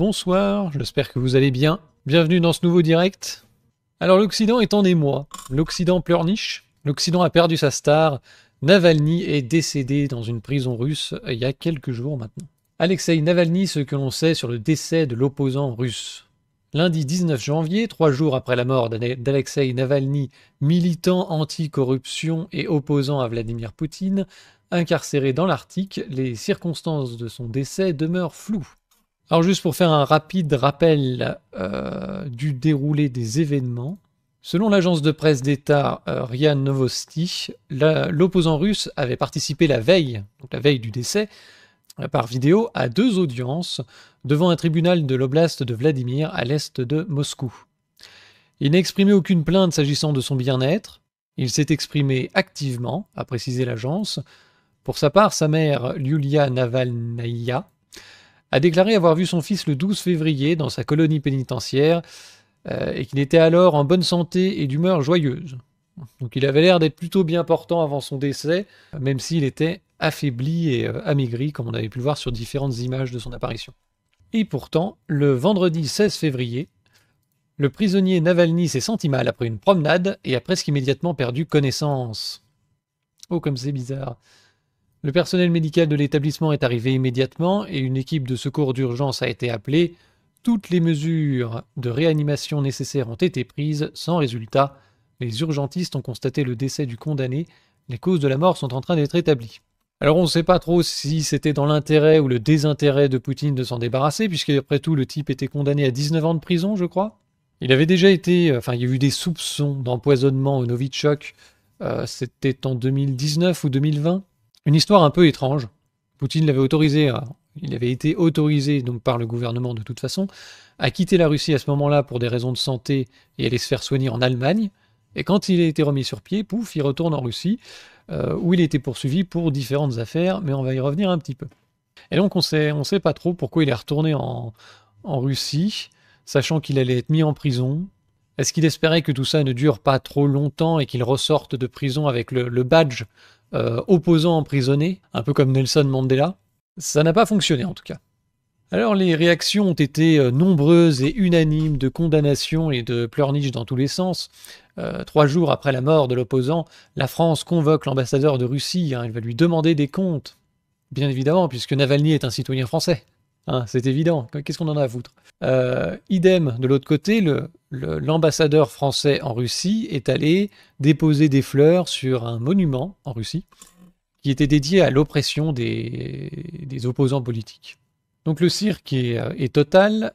bonsoir, j'espère que vous allez bien. Bienvenue dans ce nouveau direct. Alors l'Occident est en émoi, l'Occident pleurniche, l'Occident a perdu sa star, Navalny est décédé dans une prison russe il y a quelques jours maintenant. Alexeï Navalny, ce que l'on sait sur le décès de l'opposant russe. Lundi 19 janvier, 3 jours après la mort d'Alexeï Navalny, militant anti-corruption et opposant à Vladimir Poutine, incarcéré dans l'Arctique, les circonstances de son décès demeurent floues. Alors juste pour faire un rapide rappel du déroulé des événements, selon l'agence de presse d'État RIA Novosti, l'opposant russe avait participé la veille du décès, par vidéo, à 2 audiences devant un tribunal de l'oblast de Vladimir à l'est de Moscou. Il n'a exprimé aucune plainte s'agissant de son bien-être, il s'est exprimé activement, a précisé l'agence. Pour sa part, sa mère, Yulia Navalnaya, a déclaré avoir vu son fils le 12 février dans sa colonie pénitentiaire et qu'il était alors en bonne santé et d'humeur joyeuse. Donc il avait l'air d'être plutôt bien portant avant son décès, même s'il était affaibli et amaigri, comme on avait pu le voir sur différentes images de son apparition. Et pourtant, le vendredi 16 février, le prisonnier Navalny s'est senti mal après une promenade et a presque immédiatement perdu connaissance. Oh, comme c'est bizarre. Le personnel médical de l'établissement est arrivé immédiatement et une équipe de secours d'urgence a été appelée. Toutes les mesures de réanimation nécessaires ont été prises, sans résultat. Les urgentistes ont constaté le décès du condamné. Les causes de la mort sont en train d'être établies. Alors on ne sait pas trop si c'était dans l'intérêt ou le désintérêt de Poutine de s'en débarrasser, puisque après tout le type était condamné à 19 ans de prison, je crois. Il avait déjà été, il y a eu des soupçons d'empoisonnement au Novichok, c'était en 2019 ou 2020. Une histoire un peu étrange. Poutine l'avait autorisé, il avait été autorisé donc par le gouvernement de toute façon, à quitter la Russie à ce moment-là pour des raisons de santé et aller se faire soigner en Allemagne. Et quand il a été remis sur pied, pouf, il retourne en Russie, où il a été poursuivi pour différentes affaires, mais on va y revenir un petit peu. Et donc on sait pas trop pourquoi il est retourné en Russie, sachant qu'il allait être mis en prison. Est-ce qu'il espérait que tout ça ne dure pas trop longtemps et qu'il ressorte de prison avec le badge opposant emprisonné, un peu comme Nelson Mandela? Ça n'a pas fonctionné en tout cas. Alors les réactions ont été nombreuses et unanimes de condamnation et de pleurniches dans tous les sens. 3 jours après la mort de l'opposant, la France convoque l'ambassadeur de Russie, elle va lui demander des comptes. Bien évidemment, puisque Navalny est un citoyen français. C'est évident, qu'est-ce qu'on en a à foutre? Idem, de l'autre côté, l'ambassadeur français en Russie est allé déposer des fleurs sur un monument en Russie qui était dédié à l'oppression des opposants politiques. Donc le cirque est total,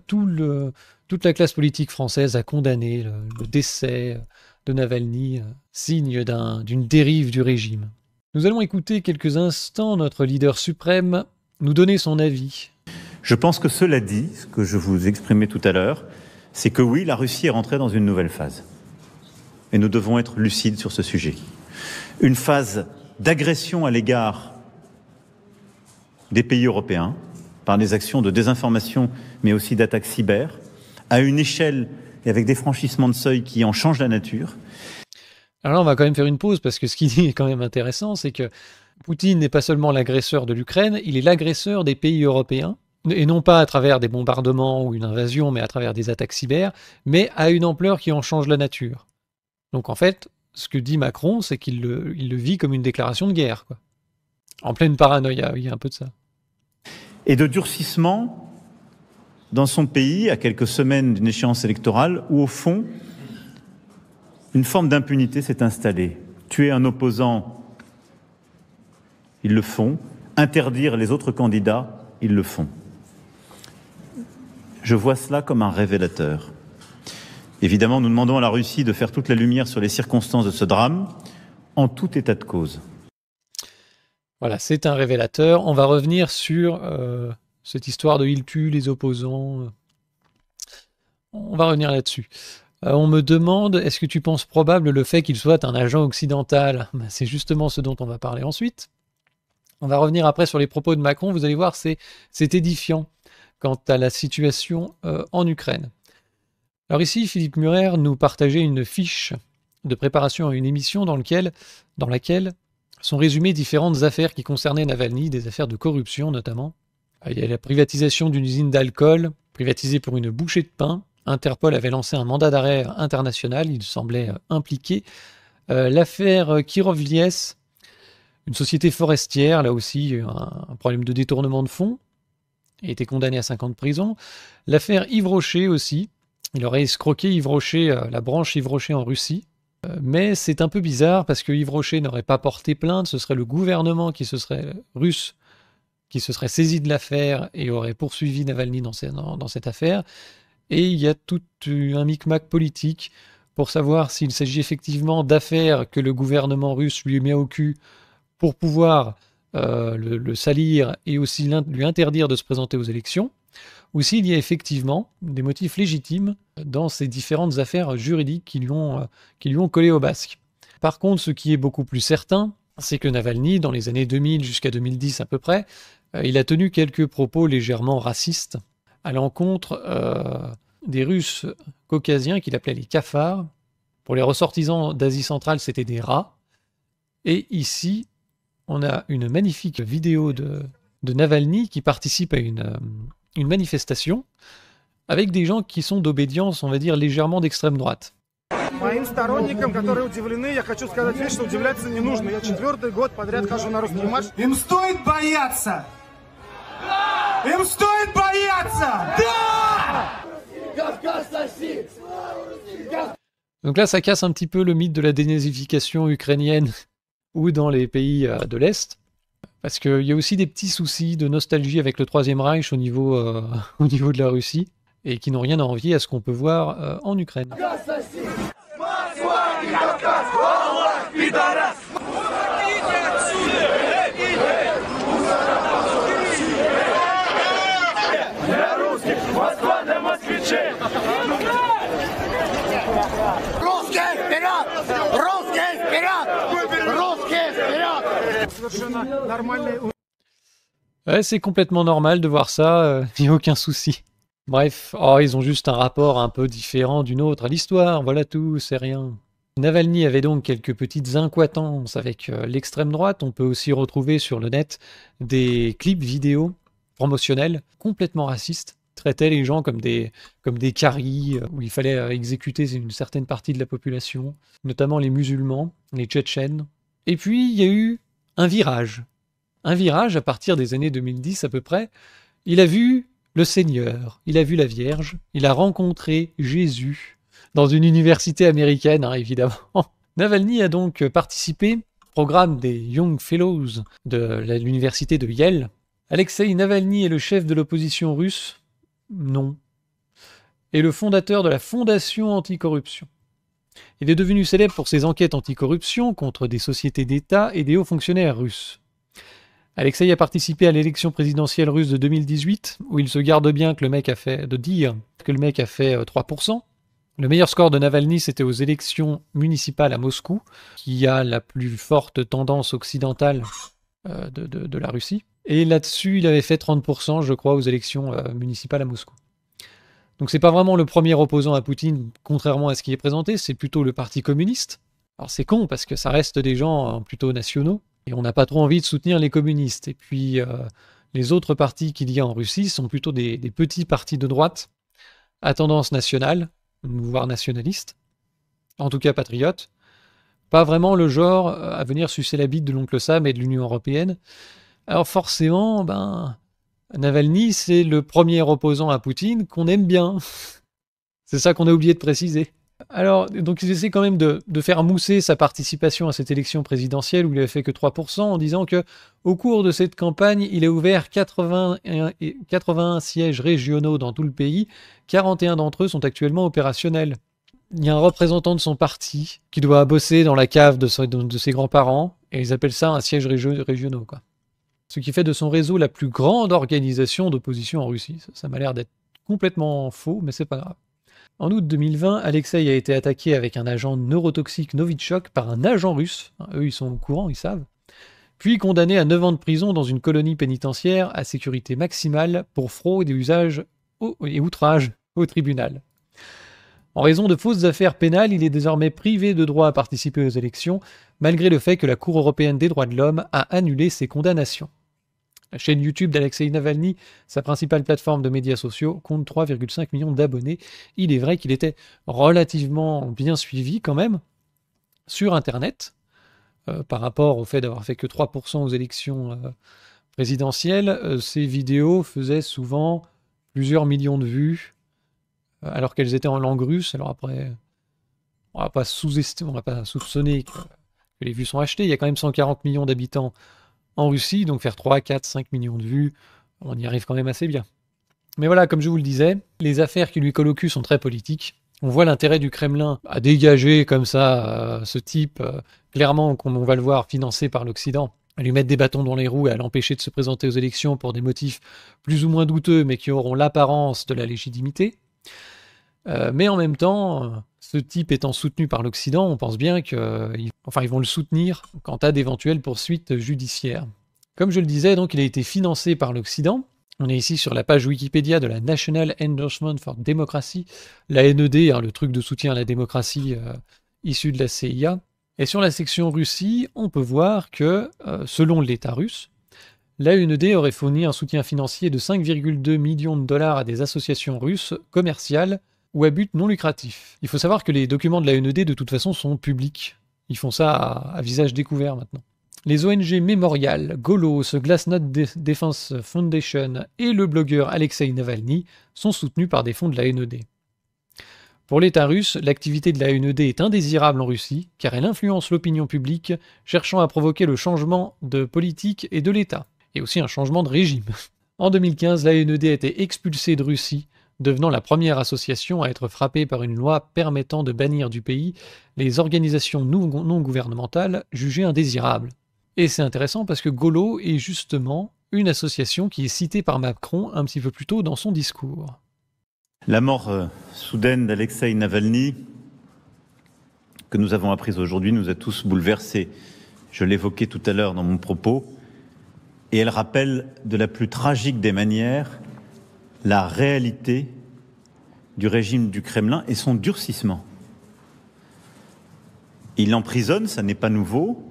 toute la classe politique française a condamné le décès de Navalny, signe d'une dérive du régime. Nous allons écouter quelques instants notre leader suprême nous donner son avis. Je pense que cela dit, ce que je vous exprimais tout à l'heure, c'est que oui, la Russie est rentrée dans une nouvelle phase. Et nous devons être lucides sur ce sujet. Une phase d'agression à l'égard des pays européens, par des actions de désinformation, mais aussi d'attaques cyber, à une échelle et avec des franchissements de seuil qui en changent la nature. Alors là, on va quand même faire une pause, parce que ce qu'il dit est quand même intéressant, c'est que Poutine n'est pas seulement l'agresseur de l'Ukraine, il est l'agresseur des pays européens, et non pas à travers des bombardements ou une invasion, mais à travers des attaques cyber, mais à une ampleur qui en change la nature. Donc en fait, ce que dit Macron, c'est qu'il le vit comme une déclaration de guerre, quoi. En pleine paranoïa, il y a un peu de ça. Et de durcissement dans son pays, à quelques semaines d'une échéance électorale, où au fond, une forme d'impunité s'est installée. Tuer un opposant, ils le font. Interdire les autres candidats, ils le font. Je vois cela comme un révélateur. Évidemment, nous demandons à la Russie de faire toute la lumière sur les circonstances de ce drame, en tout état de cause. Voilà, c'est un révélateur. On va revenir sur cette histoire de il tue les opposants. On va revenir là-dessus. On me demande, est-ce que tu penses probable le fait qu'il soit un agent occidental? C'est justement ce dont on va parler ensuite. On va revenir après sur les propos de Macron. Vous allez voir, c'est édifiant quant à la situation en Ukraine. Alors ici, Philippe Murer nous partageait une fiche de préparation à une émission dans laquelle sont résumées différentes affaires qui concernaient Navalny, des affaires de corruption notamment. Il y a la privatisation d'une usine d'alcool, privatisée pour une bouchée de pain. Interpol avait lancé un mandat d'arrêt international, il semblait impliqué. L'affaire Kirovlies, une société forestière, là aussi un problème de détournement de fonds, a été condamné à 5 ans de prison. L'affaire Yves Rocher aussi, il aurait escroqué Yves Rocher, la branche Yves Rocher en Russie. Mais c'est un peu bizarre parce que Yves Rocher n'aurait pas porté plainte, ce serait le gouvernement russe qui se serait saisi de l'affaire et aurait poursuivi Navalny dans cette affaire. Et il y a tout un micmac politique pour savoir s'il s'agit effectivement d'affaires que le gouvernement russe lui met au cul pour pouvoir le salir et aussi lui interdire de se présenter aux élections, ou s'il y a effectivement des motifs légitimes dans ces différentes affaires juridiques qui lui ont collé au basque. Par contre, ce qui est beaucoup plus certain, c'est que Navalny, dans les années 2000 jusqu'à 2010 à peu près, il a tenu quelques propos légèrement racistes à l'encontre des Russes caucasiens qu'il appelait les cafards. Pour les ressortissants d'Asie centrale, c'était des rats. Et ici, on a une magnifique vidéo de Navalny qui participe à une manifestation avec des gens qui sont d'obédience, on va dire, légèrement d'extrême droite. Моим сторонникам, которые удивлены, я хочу сказать вещь, что удивляться не нужно. Я 4-й год подряд хожу на русский марш. Им стоит бояться! Им стоит бояться! Да! Donc là, ça casse un petit peu le mythe de la dénazification ukrainienne ou dans les pays de l'Est. Parce qu'il y a aussi des petits soucis de nostalgie avec le Troisième Reich au niveau de la Russie, et qui n'ont rien à envier à ce qu'on peut voir en Ukraine. Ouais, c'est complètement normal de voir ça, il n'y a aucun souci. Bref, ils ont juste un rapport un peu différent d'une autre à l'histoire, voilà tout, c'est rien. Navalny avait donc quelques petites incohérences avec l'extrême droite. On peut aussi retrouver sur le net des clips vidéo promotionnels complètement racistes. Traitait les gens comme des caries, où il fallait exécuter une certaine partie de la population, notamment les musulmans, les Tchétchènes. Et puis, il y a eu un virage. Un virage à partir des années 2010 à peu près. Il a vu le Seigneur, il a vu la Vierge, il a rencontré Jésus dans une université américaine, évidemment. Navalny a donc participé au programme des Young Fellows de l'université de Yale. Alexei Navalny est le chef de l'opposition russe? Non. Et le fondateur de la Fondation Anticorruption. Il est devenu célèbre pour ses enquêtes anticorruption contre des sociétés d'État et des hauts fonctionnaires russes. Alexei a participé à l'élection présidentielle russe de 2018, où il se garde bien que le mec a fait 3%. Le meilleur score de Navalny, c'était aux élections municipales à Moscou, qui a la plus forte tendance occidentale de la Russie. Et là-dessus, il avait fait 30%, je crois, aux élections municipales à Moscou. Donc c'est pas vraiment le premier opposant à Poutine, contrairement à ce qui est présenté, c'est plutôt le Parti communiste. Alors c'est con, parce que ça reste des gens plutôt nationaux, et on n'a pas trop envie de soutenir les communistes. Et puis les autres partis qu'il y a en Russie sont plutôt des petits partis de droite, à tendance nationale, voire nationaliste, en tout cas patriote. Pas vraiment le genre à venir sucer la bite de l'oncle Sam et de l'Union européenne. Alors forcément, Navalny, c'est le premier opposant à Poutine qu'on aime bien. C'est ça qu'on a oublié de préciser. Alors, donc ils essaient quand même de faire mousser sa participation à cette élection présidentielle où il n'avait fait que 3% en disant que au cours de cette campagne, il a ouvert 81 sièges régionaux dans tout le pays. 41 d'entre eux sont actuellement opérationnels. Il y a un représentant de son parti qui doit bosser dans la cave de ses grands-parents et ils appellent ça un siège régional, quoi. Ce qui fait de son réseau la plus grande organisation d'opposition en Russie. Ça m'a l'air d'être complètement faux, mais c'est pas grave. En août 2020, Alexei a été attaqué avec un agent neurotoxique Novichok par un agent russe. Eux, ils sont au courant, ils savent. Puis condamné à 9 ans de prison dans une colonie pénitentiaire à sécurité maximale pour fraude et usage et outrage au tribunal. En raison de fausses affaires pénales, il est désormais privé de droit à participer aux élections, malgré le fait que la Cour européenne des droits de l'homme a annulé ses condamnations. La chaîne YouTube d'Alexei Navalny, sa principale plateforme de médias sociaux, compte 3,5 millions d'abonnés. Il est vrai qu'il était relativement bien suivi quand même sur Internet, par rapport au fait d'avoir fait que 3% aux élections présidentielles. Ces vidéos faisaient souvent plusieurs millions de vues, alors qu'elles étaient en langue russe. Alors après, on va pas soupçonner que les vues sont achetées. Il y a quand même 140 millions d'habitants en Russie, donc faire 3, 4, 5 millions de vues, on y arrive quand même assez bien. Mais voilà, comme je vous le disais, les affaires qui lui collent au cul sont très politiques. On voit l'intérêt du Kremlin à dégager comme ça ce type, clairement, comme on va le voir, financé par l'Occident, à lui mettre des bâtons dans les roues et à l'empêcher de se présenter aux élections pour des motifs plus ou moins douteux, mais qui auront l'apparence de la légitimité. Mais en même temps, ce type étant soutenu par l'Occident, on pense bien qu'ils vont le soutenir quant à d'éventuelles poursuites judiciaires. Comme je le disais, donc, il a été financé par l'Occident. On est ici sur la page Wikipédia de la National Endorsement for Democracy, la NED, le truc de soutien à la démocratie issu de la CIA. Et sur la section Russie, on peut voir que, selon l'État russe, la NED aurait fourni un soutien financier de 5,2 millions de dollars à des associations russes commerciales ou à but non lucratif. Il faut savoir que les documents de la NED, de toute façon, sont publics. Ils font ça à visage découvert maintenant. Les ONG Memorial, Golos, Glassnode Defense Foundation et le blogueur Alexei Navalny sont soutenus par des fonds de la NED. Pour l'État russe, l'activité de la NED est indésirable en Russie, car elle influence l'opinion publique, cherchant à provoquer le changement de politique et de l'État, et aussi un changement de régime. En 2015, la NED a été expulsée de Russie, devenant la première association à être frappée par une loi permettant de bannir du pays les organisations non gouvernementales jugées indésirables. Et c'est intéressant parce que Golo est justement une association qui est citée par Macron un petit peu plus tôt dans son discours. La mort soudaine d'Alexei Navalny, que nous avons apprise aujourd'hui, nous a tous bouleversés. Je l'évoquais tout à l'heure dans mon propos, et elle rappelle de la plus tragique des manières la réalité du régime du Kremlin et son durcissement. Il l'emprisonne, ça n'est pas nouveau.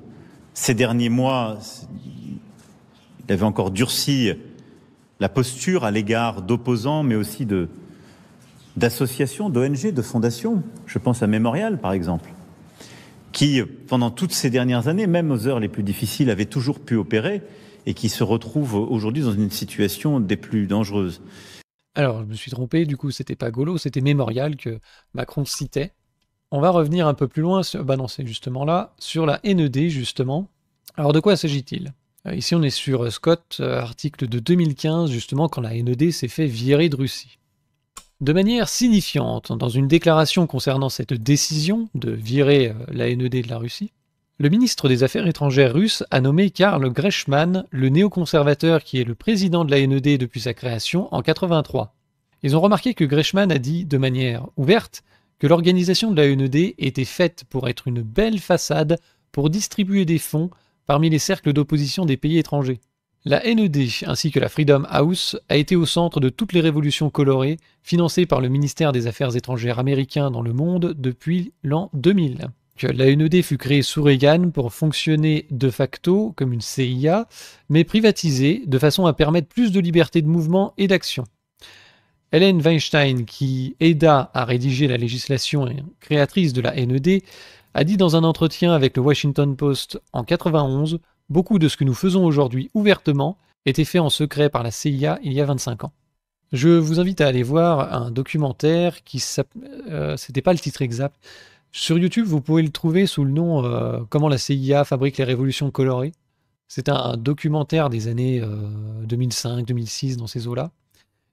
Ces derniers mois, il avait encore durci la posture à l'égard d'opposants, mais aussi d'associations, d'ONG, de fondations. Je pense à Memorial, par exemple, qui, pendant toutes ces dernières années, même aux heures les plus difficiles, avait toujours pu opérer et qui se retrouve aujourd'hui dans une situation des plus dangereuses. Alors, je me suis trompé, du coup, c'était pas Golo, c'était Memorial que Macron citait. On va revenir un peu plus loin, sur la NED, justement. Alors, de quoi s'agit-il ? Ici, on est sur Scott, article de 2015, justement, quand la NED s'est fait virer de Russie. De manière signifiante, dans une déclaration concernant cette décision de virer la NED de la Russie, le ministre des Affaires étrangères russe a nommé Karl Greshman, le néoconservateur qui est le président de la NED depuis sa création en 1983. Ils ont remarqué que Greshman a dit de manière ouverte que l'organisation de la NED était faite pour être une belle façade pour distribuer des fonds parmi les cercles d'opposition des pays étrangers. La NED ainsi que la Freedom House a été au centre de toutes les révolutions colorées financées par le ministère des Affaires étrangères américain dans le monde depuis l'an 2000. La NED fut créée sous Reagan pour fonctionner de facto comme une CIA, mais privatisée de façon à permettre plus de liberté de mouvement et d'action. Ellen Weinstein, qui aida à rédiger la législation et créatrice de la NED, a dit dans un entretien avec le Washington Post en 1991 « Beaucoup de ce que nous faisons aujourd'hui ouvertement était fait en secret par la CIA il y a 25 ans ». Je vous invite à aller voir un documentaire qui c'était pas le titre exact. Sur YouTube, vous pouvez le trouver sous le nom Comment la CIA fabrique les révolutions colorées. C'est un documentaire des années 2005-2006 dans ces eaux-là.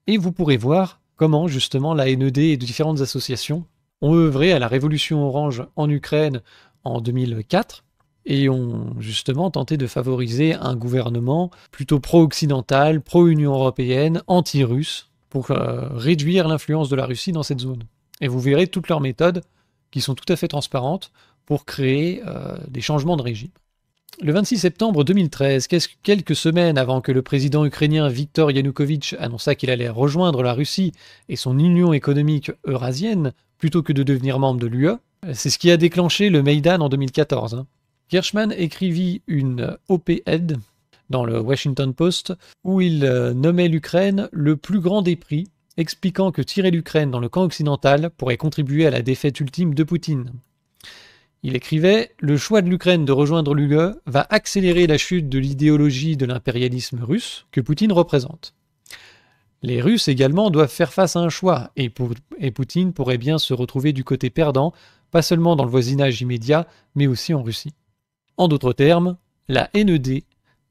Et vous pourrez voir comment justement la NED et de différentes associations ont œuvré à la révolution orange en Ukraine en 2004 et ont justement tenté de favoriser un gouvernement plutôt pro-occidental, pro-Union européenne, anti-russe, pour réduire l'influence de la Russie dans cette zone. Et vous verrez toutes leurs méthodes qui sont tout à fait transparentes pour créer des changements de régime. Le 26 septembre 2013, quelques semaines avant que le président ukrainien Viktor Yanukovych annonça qu'il allait rejoindre la Russie et son union économique eurasienne, plutôt que de devenir membre de l'UE, c'est ce qui a déclenché le Maïdan en 2014. Greshman écrivit une op-ed dans le Washington Post, où il nommait l'Ukraine le plus grand des prix, expliquant que tirer l'Ukraine dans le camp occidental pourrait contribuer à la défaite ultime de Poutine. Il écrivait « Le choix de l'Ukraine de rejoindre l'UE va accélérer la chute de l'idéologie de l'impérialisme russe que Poutine représente. Les Russes également doivent faire face à un choix, et Poutine pourrait bien se retrouver du côté perdant, pas seulement dans le voisinage immédiat, mais aussi en Russie. » En d'autres termes, la NED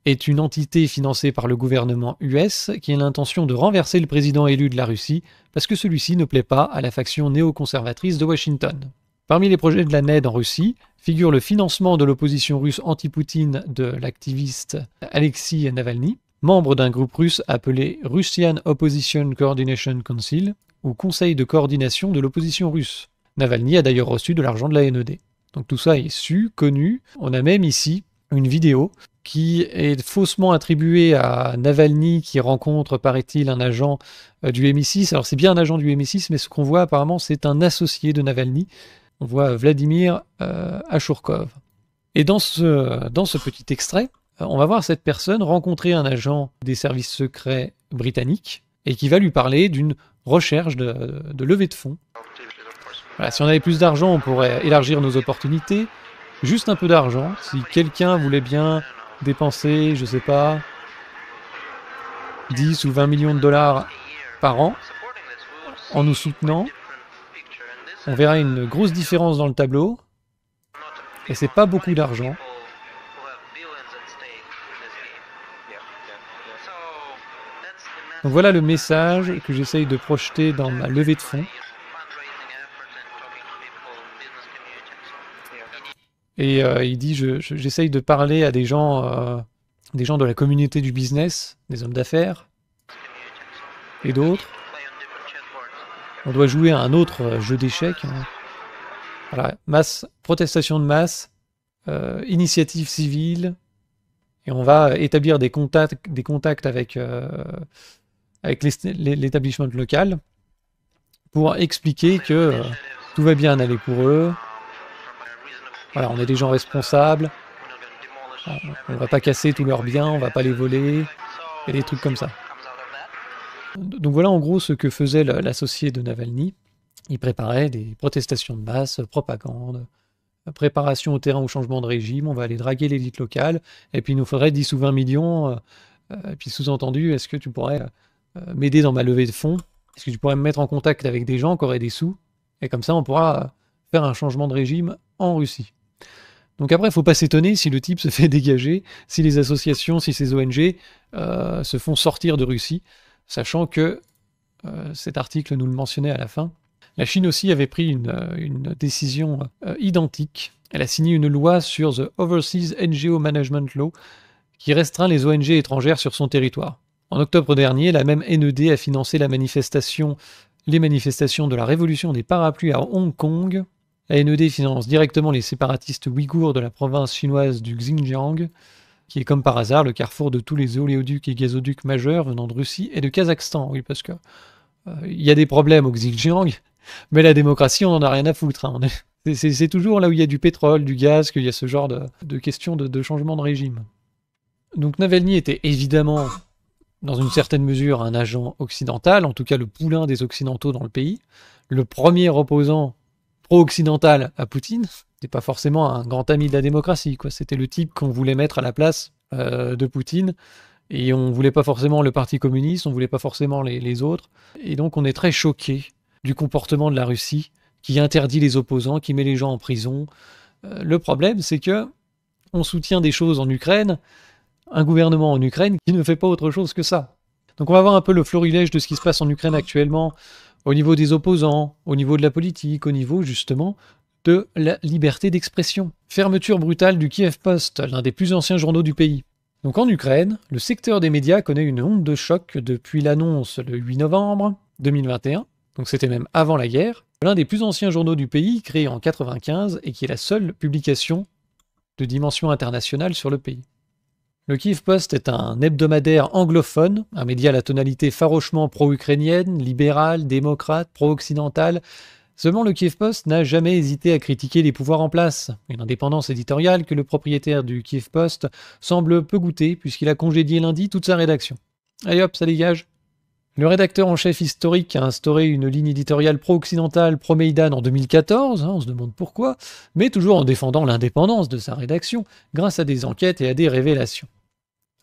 est une entité financée par le gouvernement US qui a l'intention de renverser le président élu de la Russie parce que celui-ci ne plaît pas à la faction néoconservatrice de Washington. Parmi les projets de la NED en Russie figure le financement de l'opposition russe anti-Poutine de l'activiste Alexei Navalny, membre d'un groupe russe appelé Russian Opposition Coordination Council, ou Conseil de coordination de l'opposition russe. Navalny a d'ailleurs reçu de l'argent de la NED. Donc tout ça est su, connu. On a même ici une vidéo qui est faussement attribuée à Navalny qui rencontre, paraît-il, un agent du MI6. Alors c'est bien un agent du MI6, mais ce qu'on voit apparemment c'est un associé de Navalny. On voit Vladimir Ashurkov. Et dans ce petit extrait, on va voir cette personne rencontrer un agent des services secrets britanniques et qui va lui parler d'une recherche de levée de fonds. Voilà, si on avait plus d'argent, on pourrait élargir nos opportunités. Juste un peu d'argent. Si quelqu'un voulait bien dépenser, je sais pas, 10 ou 20 millions de dollars par an en nous soutenant, on verra une grosse différence dans le tableau. Et c'est pas beaucoup d'argent. Donc voilà le message que j'essaye de projeter dans ma levée de fonds. Et il dit j'essaye de parler à des gens de la communauté du business, des hommes d'affaires et d'autres. On doit jouer à un autre jeu d'échecs. Voilà, protestation de masse, initiative civile, et on va établir des contacts avec l'établissement local pour expliquer que tout va bien aller pour eux. Voilà, on est des gens responsables, on va pas casser tous leurs biens, on va pas les voler, et des trucs comme ça. Donc voilà en gros ce que faisait l'associé de Navalny. Il préparait des protestations de masse, propagande, préparation au terrain au changement de régime, on va aller draguer l'élite locale, et puis il nous faudrait 10 ou 20 millions, et puis sous-entendu, est-ce que tu pourrais m'aider dans ma levée de fonds? Est-ce que tu pourrais me mettre en contact avec des gens qui auraient des sous? Et comme ça on pourra faire un changement de régime en Russie. Donc après, il ne faut pas s'étonner si le type se fait dégager, si les associations, si ces ONG se font sortir de Russie, sachant que cet article nous le mentionnait à la fin. La Chine aussi avait pris une décision identique. Elle a signé une loi sur The Overseas NGO Management Law qui restreint les ONG étrangères sur son territoire. En octobre dernier, la même NED a financé les manifestations de la révolution des parapluies à Hong Kong. La NED finance directement les séparatistes ouïghours de la province chinoise du Xinjiang, qui est comme par hasard le carrefour de tous les oléoducs et gazoducs majeurs venant de Russie et de Kazakhstan. Oui, parce que y a des problèmes au Xinjiang, mais la démocratie, on n'en a rien à foutre. Hein. C'est toujours là où il y a du pétrole, du gaz, qu'il y a ce genre de questions de changement de régime. Donc Navalny était évidemment, dans une certaine mesure, un agent occidental, en tout cas le poulain des occidentaux dans le pays, le premier opposant pro-occidental à Poutine. C'est pas forcément un grand ami de la démocratie, quoi. C'était le type qu'on voulait mettre à la place de Poutine, et on voulait pas forcément le parti communiste, on voulait pas forcément les autres, et donc on est très choqué du comportement de la Russie, qui interdit les opposants, qui met les gens en prison. Le problème, c'est que on soutient des choses en Ukraine, un gouvernement en Ukraine qui ne fait pas autre chose que ça. Donc on va voir un peu le florilège de ce qui se passe en Ukraine actuellement, au niveau des opposants, au niveau de la politique, au niveau justement de la liberté d'expression. Fermeture brutale du Kiev Post, l'un des plus anciens journaux du pays. Donc en Ukraine, le secteur des médias connaît une onde de choc depuis l'annonce le 8 novembre 2021, donc c'était même avant la guerre, l'un des plus anciens journaux du pays, créé en 1995 et qui est la seule publication de dimension internationale sur le pays. Le Kiev Post est un hebdomadaire anglophone, un média à la tonalité farouchement pro-ukrainienne, libérale, démocrate, pro-occidentale, Seulement le Kiev Post n'a jamais hésité à critiquer les pouvoirs en place, une indépendance éditoriale que le propriétaire du Kiev Post semble peu goûter puisqu'il a congédié lundi toute sa rédaction. Allez hop, ça dégage. Le rédacteur en chef historique a instauré une ligne éditoriale pro-occidentale, pro-Maïdan en 2014, on se demande pourquoi, mais toujours en défendant l'indépendance de sa rédaction grâce à des enquêtes et à des révélations.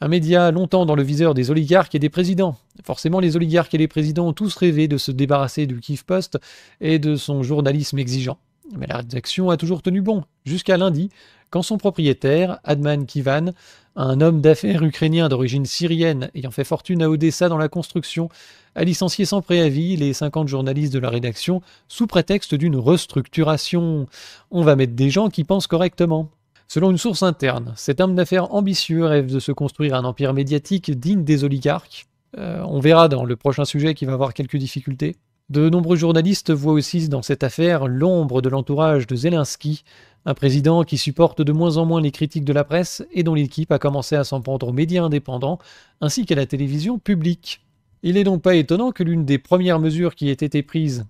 Un média longtemps dans le viseur des oligarques et des présidents. Forcément, les oligarques et les présidents ont tous rêvé de se débarrasser du Kiev Post et de son journalisme exigeant. Mais la rédaction a toujours tenu bon, jusqu'à lundi, quand son propriétaire, Adman Kivan, un homme d'affaires ukrainien d'origine syrienne ayant fait fortune à Odessa dans la construction, a licencié sans préavis les 50 journalistes de la rédaction sous prétexte d'une restructuration. On va mettre des gens qui pensent correctement. Selon une source interne, cet homme d'affaires ambitieux rêve de se construire un empire médiatique digne des oligarques. On verra dans le prochain sujet qu'il va avoir quelques difficultés. De nombreux journalistes voient aussi dans cette affaire l'ombre de l'entourage de Zelensky, un président qui supporte de moins en moins les critiques de la presse et dont l'équipe a commencé à s'en prendre aux médias indépendants ainsi qu'à la télévision publique. Il n'est donc pas étonnant que l'une des premières mesures qui ait été prise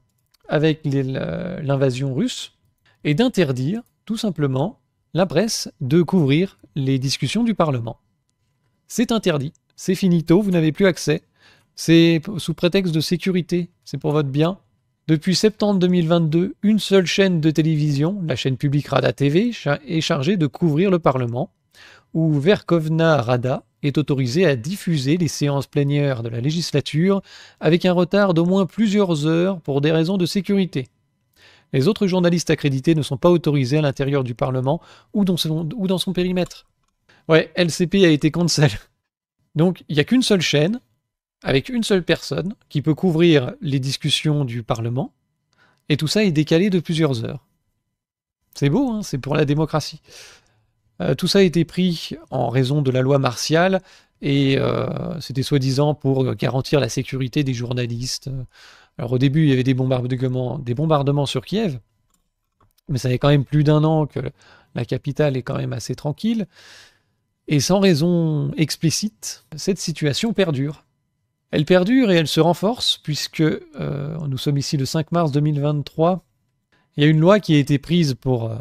avec l'invasion russe est d'interdire, tout simplement, la presse de couvrir les discussions du Parlement. C'est interdit, c'est finito, vous n'avez plus accès. C'est sous prétexte de sécurité, c'est pour votre bien. Depuis septembre 2022, une seule chaîne de télévision, la chaîne publique Rada TV, est chargée de couvrir le Parlement, où Verkhovna Rada est autorisée à diffuser les séances plénières de la législature avec un retard d'au moins plusieurs heures pour des raisons de sécurité. Les autres journalistes accrédités ne sont pas autorisés à l'intérieur du Parlement ou dans son périmètre. Ouais, LCP a été cancel. Donc, il n'y a qu'une seule chaîne, avec une seule personne, qui peut couvrir les discussions du Parlement, et tout ça est décalé de plusieurs heures. C'est beau, hein, c'est pour la démocratie. Tout ça a été pris en raison de la loi martiale, et c'était soi-disant pour garantir la sécurité des journalistes. Alors au début, il y avait des bombardements sur Kiev, mais ça fait quand même plus d'un an que la capitale est quand même assez tranquille. Et sans raison explicite, cette situation perdure. Elle perdure et elle se renforce puisque nous sommes ici le 5 mars 2023. Il y a une loi qui a été prise pour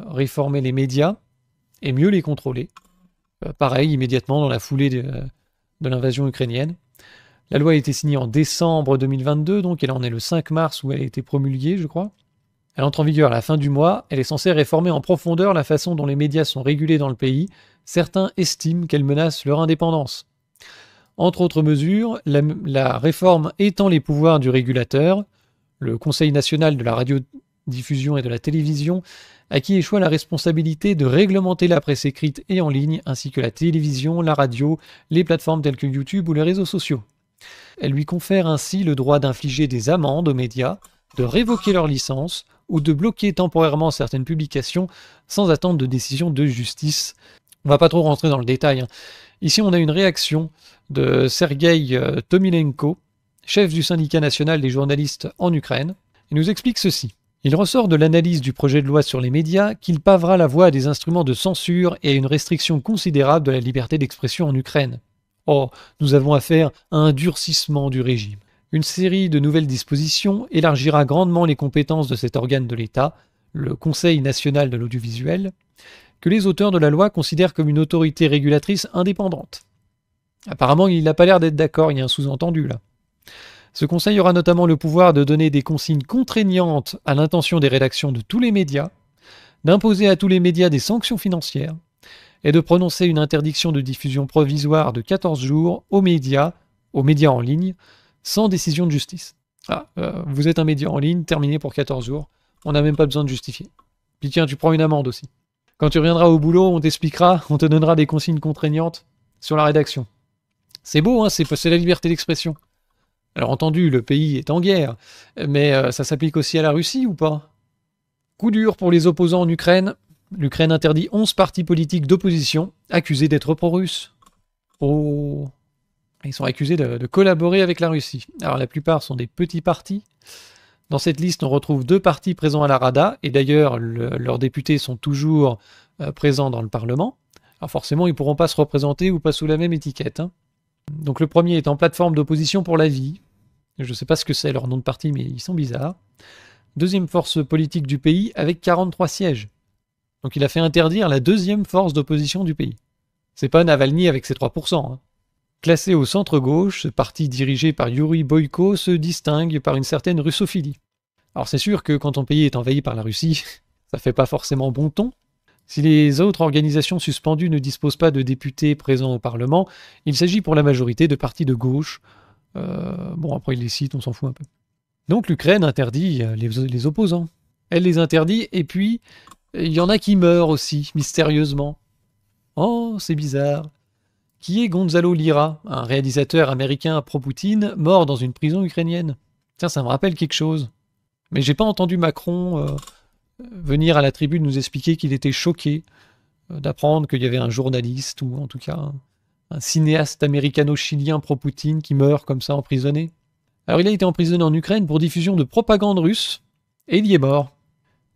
réformer les médias et mieux les contrôler. Pareil, immédiatement dans la foulée de l'invasion ukrainienne. La loi a été signée en décembre 2022, donc elle en est le 5 mars où elle a été promulguée, je crois. Elle entre en vigueur à la fin du mois. Elle est censée réformer en profondeur la façon dont les médias sont régulés dans le pays. Certains estiment qu'elle menace leur indépendance. Entre autres mesures, la réforme étend les pouvoirs du régulateur, le Conseil national de la radiodiffusion et de la télévision, à qui échoit la responsabilité de réglementer la presse écrite et en ligne, ainsi que la télévision, la radio, les plateformes telles que YouTube ou les réseaux sociaux. Elle lui confère ainsi le droit d'infliger des amendes aux médias, de révoquer leur licence ou de bloquer temporairement certaines publications sans attendre de décision de justice. On va pas trop rentrer dans le détail. Ici, on a une réaction de Sergueï Tomilenko, chef du syndicat national des journalistes en Ukraine. Il nous explique ceci. Il ressort de l'analyse du projet de loi sur les médias qu'il pavera la voie à des instruments de censure et à une restriction considérable de la liberté d'expression en Ukraine. Or, nous avons affaire à un durcissement du régime. Une série de nouvelles dispositions élargira grandement les compétences de cet organe de l'État, le Conseil national de l'audiovisuel, que les auteurs de la loi considèrent comme une autorité régulatrice indépendante. Apparemment, il n'a pas l'air d'être d'accord, il y a un sous-entendu là. Ce conseil aura notamment le pouvoir de donner des consignes contraignantes à l'intention des rédactions de tous les médias, d'imposer à tous les médias des sanctions financières, et de prononcer une interdiction de diffusion provisoire de 14 jours aux médias en ligne, sans décision de justice. Vous êtes un média en ligne, terminé pour 14 jours, on n'a même pas besoin de justifier. Puis tiens, tu prends une amende aussi. Quand tu reviendras au boulot, on t'expliquera, on te donnera des consignes contraignantes sur la rédaction. C'est beau, hein, c'est la liberté d'expression. Alors entendu, le pays est en guerre, mais ça s'applique aussi à la Russie ou pas? Coup dur pour les opposants en Ukraine. L'Ukraine interdit 11 partis politiques d'opposition accusés d'être pro-russes. Oh, ils sont accusés de collaborer avec la Russie. Alors la plupart sont des petits partis. Dans cette liste, on retrouve 2 partis présents à la Rada, et d'ailleurs leurs députés sont toujours présents dans le Parlement. Alors forcément, ils ne pourront pas se représenter ou pas sous la même étiquette. Hein. Donc le premier est en plateforme d'opposition pour la vie. Je ne sais pas ce que c'est leur nom de parti, mais ils sont bizarres. deuxième force politique du pays avec 43 sièges. Donc il a fait interdire la deuxième force d'opposition du pays. C'est pas Navalny avec ses 3%. Hein. Classé au centre-gauche, ce parti dirigé par Yuri Boyko se distingue par une certaine russophilie. Alors c'est sûr que quand ton pays est envahi par la Russie, ça fait pas forcément bon ton. Si les autres organisations suspendues ne disposent pas de députés présents au Parlement, il s'agit pour la majorité de partis de gauche. Bon, après il les cite, on s'en fout un peu. Donc l'Ukraine interdit les opposants. Elle les interdit, et puis il y en a qui meurent aussi, mystérieusement. Oh, c'est bizarre. Qui est Gonzalo Lira, un réalisateur américain pro-Poutine, mort dans une prison ukrainienne? Tiens, ça me rappelle quelque chose. Mais j'ai pas entendu Macron venir à la tribune nous expliquer qu'il était choqué d'apprendre qu'il y avait un journaliste, ou en tout cas un cinéaste américano-chilien pro-Poutine qui meurt comme ça emprisonné. Alors il a été emprisonné en Ukraine pour diffusion de propagande russe, et il y est mort.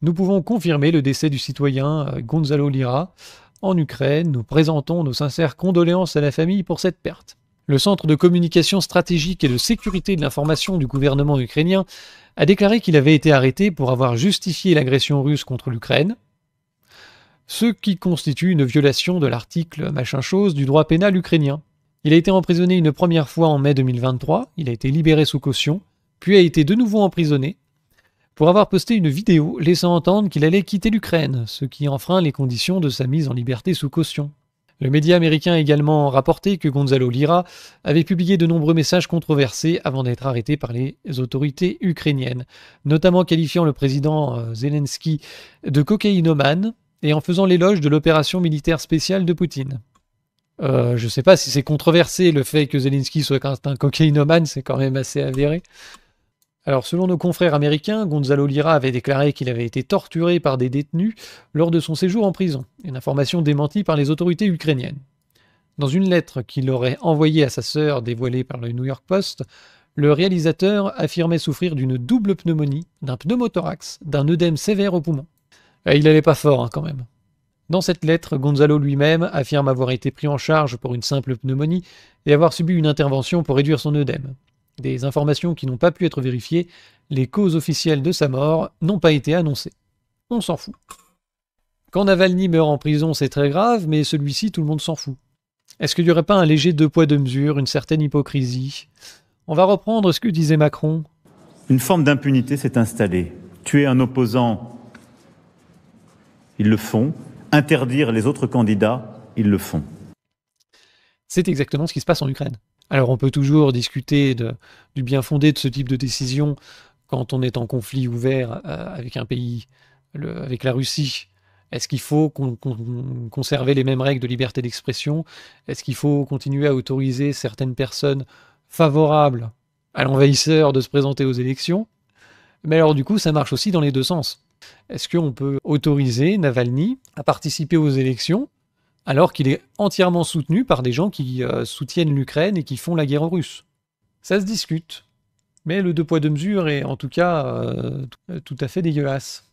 Nous pouvons confirmer le décès du citoyen Gonzalo Lira en Ukraine. Nous présentons nos sincères condoléances à la famille pour cette perte. Le Centre de communication stratégique et de sécurité de l'information du gouvernement ukrainien a déclaré qu'il avait été arrêté pour avoir justifié l'agression russe contre l'Ukraine, ce qui constitue une violation de l'article machin chose du droit pénal ukrainien. Il a été emprisonné une première fois en mai 2023, il a été libéré sous caution, puis a été de nouveau emprisonné pour avoir posté une vidéo laissant entendre qu'il allait quitter l'Ukraine, ce qui enfreint les conditions de sa mise en liberté sous caution. Le média américain a également rapporté que Gonzalo Lira avait publié de nombreux messages controversés avant d'être arrêté par les autorités ukrainiennes, notamment qualifiant le président Zelensky de cocaïnomane et en faisant l'éloge de l'opération militaire spéciale de Poutine. Je sais pas si c'est controversé le fait que Zelensky soit un cocaïnomane, c'est quand même assez avéré. Alors, selon nos confrères américains, Gonzalo Lira avait déclaré qu'il avait été torturé par des détenus lors de son séjour en prison, une information démentie par les autorités ukrainiennes. Dans une lettre qu'il aurait envoyée à sa sœur dévoilée par le New York Post, le réalisateur affirmait souffrir d'une double pneumonie, d'un pneumothorax, d'un œdème sévère au poumon. Et il allait pas fort, quand même. Dans cette lettre, Gonzalo lui-même affirme avoir été pris en charge pour une simple pneumonie et avoir subi une intervention pour réduire son œdème. Des informations qui n'ont pas pu être vérifiées, les causes officielles de sa mort n'ont pas été annoncées. On s'en fout. Quand Navalny meurt en prison, c'est très grave, mais celui-ci, tout le monde s'en fout. Est-ce qu'il n'y aurait pas un léger deux poids deux mesures, une certaine hypocrisie? On va reprendre ce que disait Macron. Une forme d'impunité s'est installée. Tuer un opposant, ils le font. Interdire les autres candidats, ils le font. C'est exactement ce qui se passe en Ukraine. Alors on peut toujours discuter du bien fondé de ce type de décision quand on est en conflit ouvert avec un pays, avec la Russie. Est-ce qu'il faut conserver les mêmes règles de liberté d'expression? Est-ce qu'il faut continuer à autoriser certaines personnes favorables à l'envahisseur de se présenter aux élections? Mais alors du coup, ça marche aussi dans les deux sens. Est-ce qu'on peut autoriser Navalny à participer aux élections alors qu'il est entièrement soutenu par des gens qui soutiennent l'Ukraine et qui font la guerre aux Russes? Ça se discute. Mais le deux poids deux mesures est en tout cas tout à fait dégueulasse.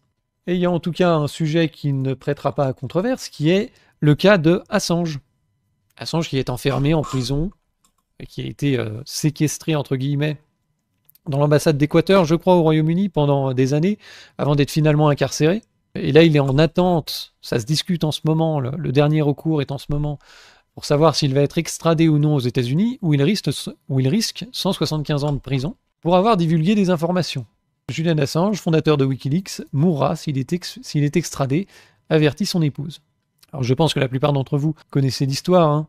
Et il y a en tout cas un sujet qui ne prêtera pas à controverse, qui est le cas de Assange. Assange qui est enfermé en prison, et qui a été séquestré entre guillemets dans l'ambassade d'Équateur, je crois, au Royaume-Uni pendant des années, avant d'être finalement incarcéré. Et là, il est en attente, ça se discute en ce moment, le dernier recours est en ce moment, pour savoir s'il va être extradé ou non aux États-Unis, où il risque 175 ans de prison, pour avoir divulgué des informations. Julian Assange, fondateur de Wikileaks, mourra s'il est extradé, avertit son épouse. Alors je pense que la plupart d'entre vous connaissez l'histoire. Hein.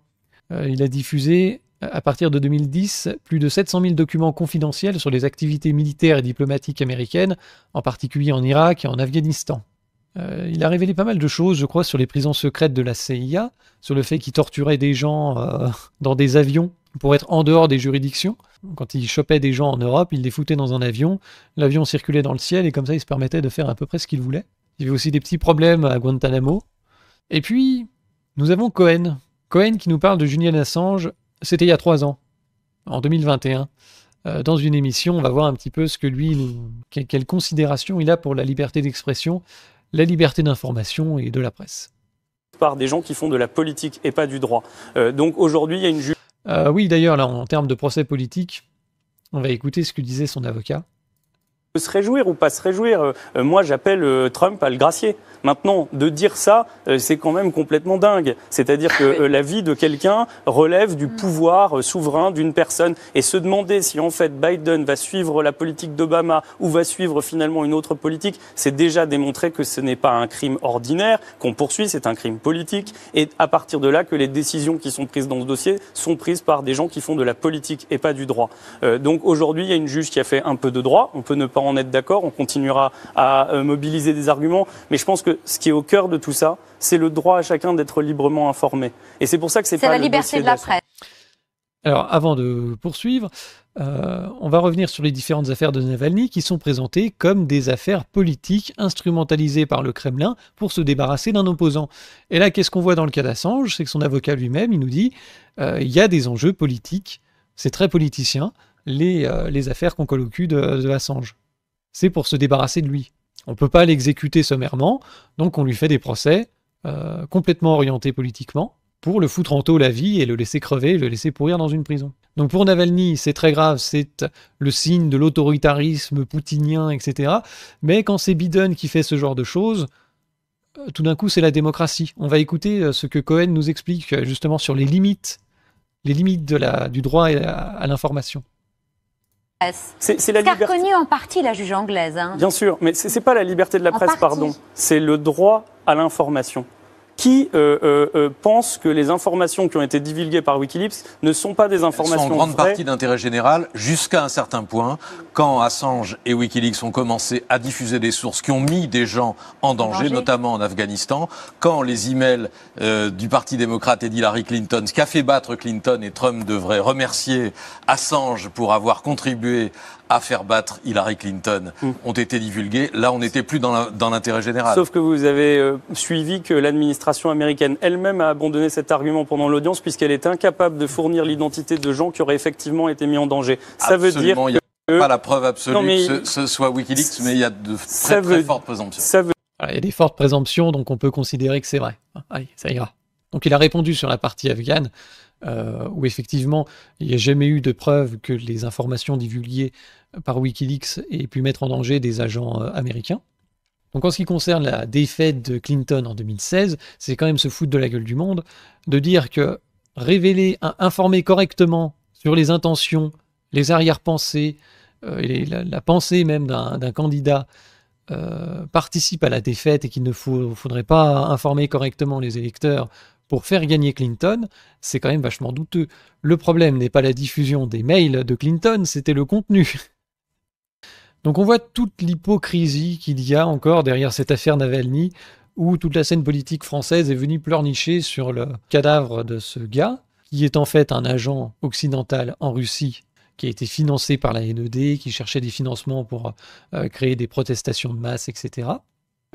Il a diffusé, à partir de 2010, plus de 700 000 documents confidentiels sur les activités militaires et diplomatiques américaines, en particulier en Irak et en Afghanistan. Il a révélé pas mal de choses, je crois, sur les prisons secrètes de la CIA, sur le fait qu'il torturait des gens dans des avions pour être en dehors des juridictions. Quand il chopait des gens en Europe, il les foutait dans un avion, l'avion circulait dans le ciel et comme ça il se permettait de faire à peu près ce qu'il voulait. Il y avait aussi des petits problèmes à Guantanamo. Et puis, nous avons Cohen. Cohen qui nous parle de Julian Assange, c'était il y a 3 ans, en 2021. Dans une émission, on va voir un petit peu ce que lui, quelle considération il a pour la liberté d'expression, la liberté d'information et de la presse. Par des gens qui font de la politique et pas du droit. Donc aujourd'hui, il y a une oui, d'ailleurs, là, en termes de procès politique, on va écouter ce que disait son avocat. Se réjouir ou pas se réjouir, moi j'appelle Trump à le gracier. Maintenant, de dire ça, c'est quand même complètement dingue. C'est-à-dire que la vie de quelqu'un relève du pouvoir souverain d'une personne. Et se demander si en fait Biden va suivre la politique d'Obama ou va suivre finalement une autre politique, c'est déjà démontrer que ce n'est pas un crime ordinaire qu'on poursuit, c'est un crime politique. Et à partir de là, que les décisions qui sont prises dans ce dossier sont prises par des gens qui font de la politique et pas du droit. Donc aujourd'hui, il y a une juge qui a fait un peu de droit. On peut ne pas en être d'accord, on continuera à mobiliser des arguments. Mais je pense que ce qui est au cœur de tout ça, c'est le droit à chacun d'être librement informé. Et c'est pour ça que c'est pas la le liberté dossier de la presse. Alors, avant de poursuivre, on va revenir sur les différentes affaires de Navalny qui sont présentées comme des affaires politiques instrumentalisées par le Kremlin pour se débarrasser d'un opposant. Et là, qu'est-ce qu'on voit dans le cas d'Assange? C'est que son avocat lui-même, il nous dit il y a des enjeux politiques, c'est très politicien, les affaires qu'on colle au cul de Assange. C'est pour se débarrasser de lui. On ne peut pas l'exécuter sommairement, donc on lui fait des procès complètement orientés politiquement pour le foutre en taule la vie et le laisser crever, le laisser pourrir dans une prison. Donc pour Navalny, c'est très grave, c'est le signe de l'autoritarisme poutinien, etc. Mais quand c'est Biden qui fait ce genre de choses, tout d'un coup c'est la démocratie. On va écouter ce que Cohen nous explique justement sur les limites du droit à l'information. C'est la liberté. reconnu en partie la juge anglaise. Bien sûr, mais c'est pas la liberté de la presse, pardon. C'est le droit à l'information. Qui pense que les informations qui ont été divulguées par Wikileaks ne sont pas des informations vraies? Elles sont en grande partie d'intérêt général, jusqu'à un certain point, quand Assange et Wikileaks ont commencé à diffuser des sources qui ont mis des gens en danger, notamment en Afghanistan, quand les emails du Parti démocrate et d'Hillary Clinton, ce qui a fait battre Clinton, et Trump devrait remercier Assange pour avoir contribué à faire battre Hillary Clinton, ont été divulgués. Là, on n'était plus dans l'intérêt général. Sauf que vous avez suivi que l'administration américaine elle-même a abandonné cet argument pendant l'audience, puisqu'elle est incapable de fournir l'identité de gens qui auraient effectivement été mis en danger. Ça veut dire il n'y a pas la preuve absolue que ce soit Wikileaks, mais il y a de très fortes présomptions. Il y a des fortes présomptions, donc on peut considérer que c'est vrai. Allez, ça ira. Donc il a répondu sur la partie afghane, où effectivement, il n'y a jamais eu de preuve que les informations divulguées par Wikileaks aient pu mettre en danger des agents américains. Donc en ce qui concerne la défaite de Clinton en 2016, c'est quand même se foutre de la gueule du monde de dire que informer correctement sur les intentions, les arrière-pensées, la pensée même d'un candidat participe à la défaite et qu'il ne faudrait pas informer correctement les électeurs pour faire gagner Clinton, c'est quand même vachement douteux. Le problème n'est pas la diffusion des mails de Clinton, c'était le contenu. Donc on voit toute l'hypocrisie qu'il y a encore derrière cette affaire Navalny, où toute la scène politique française est venue pleurnicher sur le cadavre de ce gars, qui est en fait un agent occidental en Russie, qui a été financé par la NED, qui cherchait des financements pour créer des protestations de masse, etc.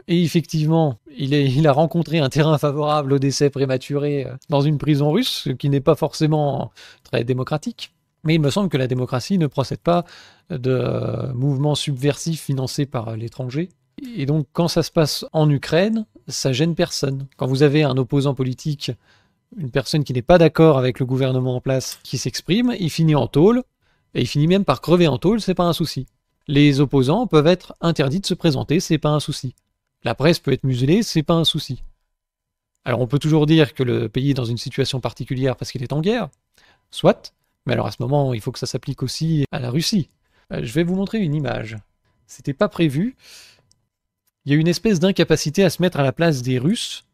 Et effectivement, il a rencontré un terrain favorable au décès prématuré dans une prison russe, ce qui n'est pas forcément très démocratique. Mais il me semble que la démocratie ne procède pas de mouvements subversifs financés par l'étranger. Et donc, quand ça se passe en Ukraine, ça gêne personne. Quand vous avez un opposant politique, une personne qui n'est pas d'accord avec le gouvernement en place, qui s'exprime, il finit en tôle, et il finit même par crever en tôle, c'est pas un souci. Les opposants peuvent être interdits de se présenter, c'est pas un souci. La presse peut être muselée, c'est pas un souci. Alors on peut toujours dire que le pays est dans une situation particulière parce qu'il est en guerre, soit, mais alors à ce moment, il faut que ça s'applique aussi à la Russie. Je vais vous montrer une image. C'était pas prévu. Il y a une espèce d'incapacité à se mettre à la place des Russes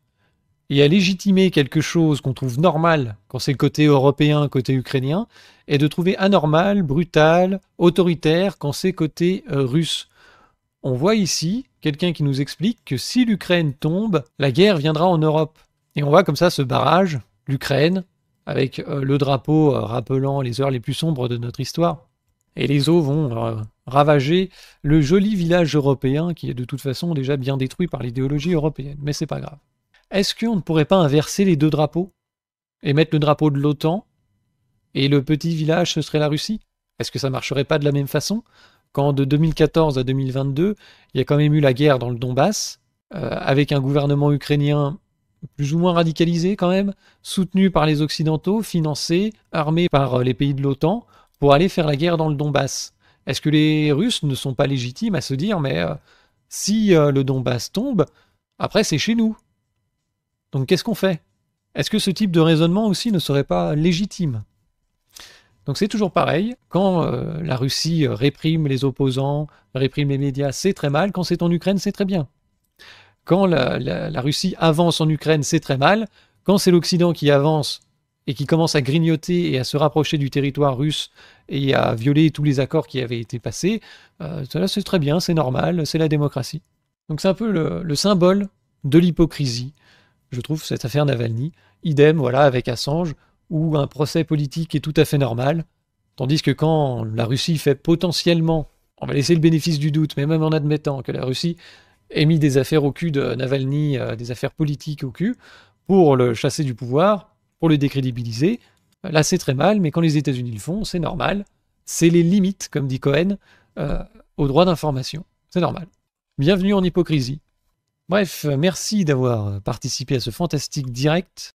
et à légitimer quelque chose qu'on trouve normal quand c'est le côté européen, côté ukrainien, et de trouver anormal, brutal, autoritaire quand c'est côté russe. On voit ici quelqu'un qui nous explique que si l'Ukraine tombe, la guerre viendra en Europe. Et on voit comme ça ce barrage, l'Ukraine, avec le drapeau rappelant les heures les plus sombres de notre histoire. Et les eaux vont ravager le joli village européen qui est de toute façon déjà bien détruit par l'idéologie européenne. Mais c'est pas grave. Est-ce qu'on ne pourrait pas inverser les deux drapeaux et mettre le drapeau de l'OTAN et le petit village ce serait la Russie? Est-ce que ça marcherait pas de la même façon? Quand de 2014 à 2022, il y a quand même eu la guerre dans le Donbass, avec un gouvernement ukrainien plus ou moins radicalisé quand même, soutenu par les Occidentaux, financé, armé par les pays de l'OTAN, pour aller faire la guerre dans le Donbass. Est-ce que les Russes ne sont pas légitimes à se dire, mais si le Donbass tombe, après c'est chez nous. Donc qu'est-ce qu'on fait? Est-ce que ce type de raisonnement aussi ne serait pas légitime? Donc c'est toujours pareil, quand la Russie réprime les opposants, réprime les médias, c'est très mal, quand c'est en Ukraine, c'est très bien. Quand la Russie avance en Ukraine, c'est très mal, quand c'est l'Occident qui avance et qui commence à grignoter et à se rapprocher du territoire russe et à violer tous les accords qui avaient été passés, cela c'est très bien, c'est normal, c'est la démocratie. Donc c'est un peu le symbole de l'hypocrisie, je trouve, cette affaire Navalny. Idem, voilà, avec Assange, où un procès politique est tout à fait normal, tandis que quand la Russie fait potentiellement, on va laisser le bénéfice du doute, mais même en admettant que la Russie ait mis des affaires au cul de Navalny, des affaires politiques au cul, pour le chasser du pouvoir, pour le décrédibiliser, là c'est très mal, mais quand les États-Unis le font, c'est normal, c'est les limites, comme dit Cohen, au droit d'information, c'est normal. Bienvenue en hypocrisie. Bref, merci d'avoir participé à ce fantastique direct.